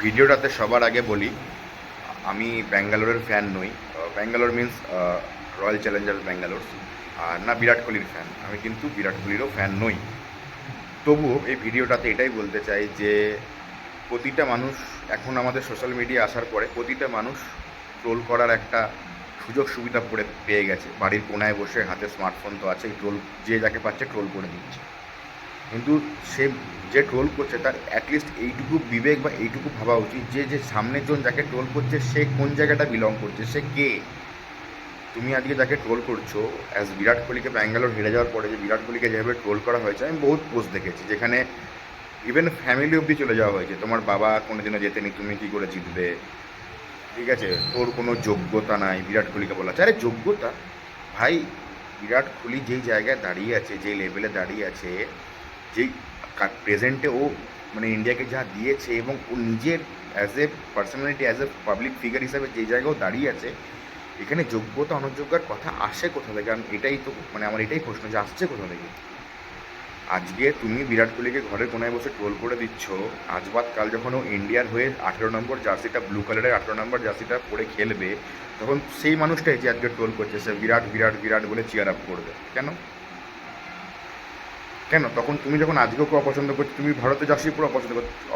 ভিডিওটাতে সবার আগে বলি, আমি ব্যাঙ্গালোরের ফ্যান নই। Bangalore means royal challengers Bangalore, আর না বিরাট কোহলির ফ্যান। আমি কিন্তু বিরাট কোহলিরও ফ্যান নই। তবুও এই ভিডিওটাতে এটাই বলতে চাই যে প্রতিটা মানুষ এখন আমাদের সোশ্যাল মিডিয়া আসার পরে প্রতিটা মানুষ ট্রোল করার একটা সুযোগ সুবিধা পেয়ে গেছে। বাড়ির কোনায় বসে হাতে স্মার্টফোন তো আছেই, ট্রোল যে যাকে পাচ্ছে ট্রোল করে দিচ্ছে। কিন্তু সে যে ট্রোল করছে তার অ্যাটলিস্ট এইটুকু বিবেক বা এইটুকু ভাবা উচিত যে যে সামনের জন যাকে ট্রোল করছে সে কোন জায়গাটা বিলং করছে, সে কে। তুমি আজকে যাকে ট্রোল করছো, অ্যাজ বিরাট কোহলিকে ব্যাঙ্গালোর হেরে যাওয়ার পরে যে বিরাট কোহলিকে যেভাবে ট্রোল করা হয়েছে, আমি বহুত পোস্ট দেখেছি যেখানে ইভেন ফ্যামিলি অবধি চলে যাওয়া হয়েছে। তোমার বাবা কোনোদিনও জেতেনি, তুমি কী করে জিতবে, ঠিক আছে, তোর কোনো যোগ্যতা নাই, বিরাট কোহলিকে বলা হচ্ছে। আরে যোগ্যতা ভাই, বিরাট কোহলি যেই জায়গায় দাঁড়িয়ে আছে, যেই লেভেলে দাঁড়িয়ে আছে, যেই প্রেজেন্টে ও মানে ইন্ডিয়াকে যা দিয়েছে, এবং ও নিজের as a personality, as a public figure হিসাবে যেই জায়গাও দাঁড়িয়ে আছে, এখানে যোগ্যতা অনযোগ্যার কথা আসে কোথা থেকে? আমি এটাই তো মানে আমার এটাই প্রশ্ন যে আসছে কোথা থেকে। আজকে তুমি বিরাট কোহলিকে ঘরের কোনায় বসে ট্রোল করে দিচ্ছ, আজ বাদ কাল যখন ও ইন্ডিয়ার হয়ে 18 নম্বর জার্সিটা, ব্লু কালারের 18 নম্বর জার্সিটা পরে খেলবে, তখন সেই মানুষটাই যে আজকে ট্রোল করছে সে বিরাট বিরাট বিরাট বলে চিয়ার আপ করবে কেন? কেন তখন তুমি যখন আজকে ওকে অপছন্দ করছো, তুমি ভারতের জার্সি পুরো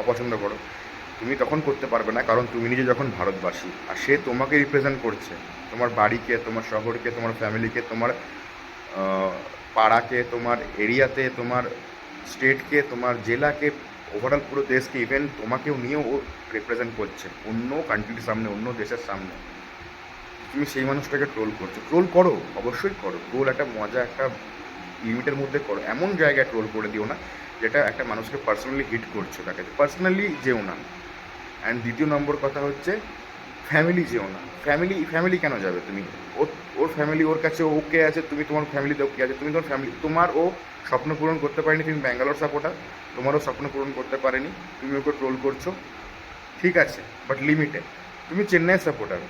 অপছন্দ করো, তুমি তখন করতে পারবে না, কারণ তুমি নিজে যখন ভারতবাসী আর সে তোমাকে রিপ্রেজেন্ট করছে, তোমার বাড়িকে, তোমার শহরকে, তোমার ফ্যামিলিকে, তোমার পাড়াকে, তোমার এরিয়াতে, তোমার স্টেটকে, তোমার জেলাকে, ওভারঅল পুরো দেশকে, ইভেন তোমাকেও নিয়েও ও রিপ্রেজেন্ট করছে অন্য কান্ট্রির সামনে, অন্য দেশের সামনে। তুমি সেই মানুষটাকে ট্রোল করছো। ট্রোল করো, অবশ্যই করো, ট্রোল একটা মজা, একটা লিমিটের মধ্যে করো। এমন জায়গায় ট্রোল করে দিও না যেটা একটা মানুষকে পার্সোনালি হিট করছো, তাকে পার্সোনালি যেও না। অ্যান্ড দ্বিতীয় নম্বর কথা হচ্ছে ফ্যামিলি যেও না। ফ্যামিলি কেন যাবে তুমি? ওর ওর ফ্যামিলি ওর কাছে ওকে আছে, তুমি তোমার ফ্যামিলিতে ওকে আছে, তুমি তোমার ফ্যামিলি, তোমার ও স্বপ্ন পূরণ করতে পারেনি, তুমি ব্যাঙ্গালোর সাপোর্টার, তোমারও স্বপ্ন পূরণ করতে পারেনি, তুমি ওকে ট্রোল করছো, ঠিক আছে, বাট লিমিটে। তুমি চেন্নাইয়ের সাপোর্টার,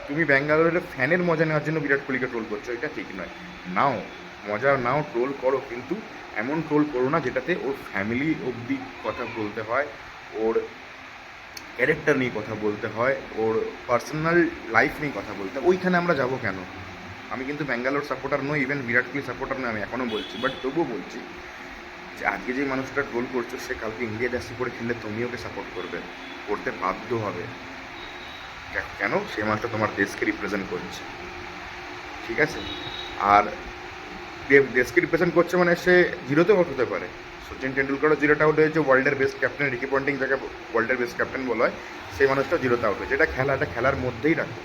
তুমি ব্যাঙ্গালোরের ফ্যানের মজা নেওয়ার জন্য বিরাট কোহলিকে ট্রোল করছো, এটা ঠিক নয়। নাও মজা, নাও ট্রোল করো, কিন্তু এমন ট্রোল করো না যেটাতে ওর ফ্যামিলি অবধি কথা বলতে হয়, ওর ক্যারেক্টার নিয়ে কথা বলতে হয়, ওর পার্সোনাল লাইফ নিয়ে কথা বলতে হয়। ওইখানে আমরা যাব কেন? আমি কিন্তু ব্যাঙ্গালোর সাপোর্টার নই, ইভেন বিরাট কোহলি সাপোর্টার নই, আমি এখনও বলছি, বাট তবুও বলছি যে আজকে যে মানুষটা ট্রোল করছো সে কালকে ইন্ডিয়া জার্সি করে খেললে তুমি ওকে সাপোর্ট করবে, করতে বাধ্য হবে। কেন? সেই মানুষটা তোমার দেশকে রিপ্রেজেন্ট করছে, ঠিক আছে। আর দেশকে রিপ্রেজেন্ট করছে মানে সে জিরোতে আউট হতে পারে। সচিন টেন্ডুলকারও জিরোতে আউট হয়েছে, ওয়ার্ল্ডের বেস্ট ক্যাপ্টেন রিকি পন্টিং যাকে ওয়ার্ল্ডের বেস্ট ক্যাপ্টেন বলা হয়, সেই মানুষটাও জিরোতে আউট হয়েছে। এটা খেলা, এটা খেলার মধ্যেই রাখো।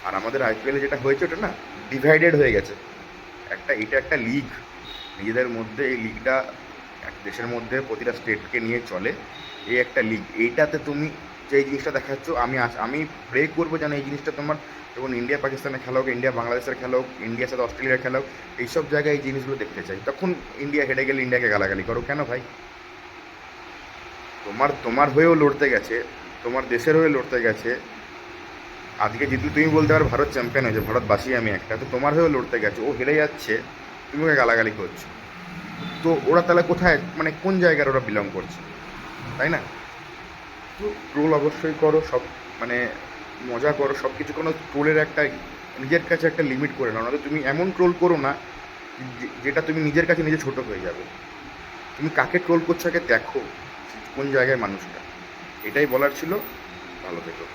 আর আমাদের আইপিএলে যেটা হয়েছে ওটা না ডিভাইডেড হয়ে গেছে। এটা একটা লিগ, নিজেদের মধ্যে এই লিগটা এক দেশের মধ্যে প্রতিটা স্টেটকে নিয়ে চলে, এই একটা লিগ। এইটাতে তুমি যে এই জিনিসটা দেখাচ্ছ, আমি প্রে করবো যেন এই জিনিসটা তোমার যখন ইন্ডিয়া পাকিস্তানের খেলা হোক, ইন্ডিয়া বাংলাদেশের খেলা হোক, ইন্ডিয়ার সাথে অস্ট্রেলিয়ার খেলা হোক, এইসব জায়গায় এই জিনিসগুলো দেখতে চাই। তখন ইন্ডিয়া হেরে গেলে ইন্ডিয়াকে গালাগালি করো কেন ভাই? তোমার তোমার হয়েও লড়তে গেছে, তোমার দেশের হয়ে লড়তে গেছে। আজকে জিতলে তুমি বলতে পারো ভারত চ্যাম্পিয়ন হয়েছে, ভারতবাসী আমি একটা, তো তোমার হয়েও লড়তে গেছে, ও হেরে যাচ্ছে, তুমি ওকে গালাগালি করছো। তো ওরা তাহলে কোথায়, মানে কোন জায়গার ওরা বিলং করছে, তাই না? তো ট্রোল অবশ্যই করো, সব মানে মজা করো, সব কিছু কোনো ট্রোলের একটা নিজের কাছে একটা লিমিট করে নাও, নাহলে তুমি এমন ট্রোল করো না যেটা তুমি নিজের কাছে নিজে ছোটো হয়ে যাবে। তুমি কাকে ট্রোল করছো আগে দেখো, কোন জায়গায় মানুষটা। এটাই বলার ছিল। ভালো থেকো।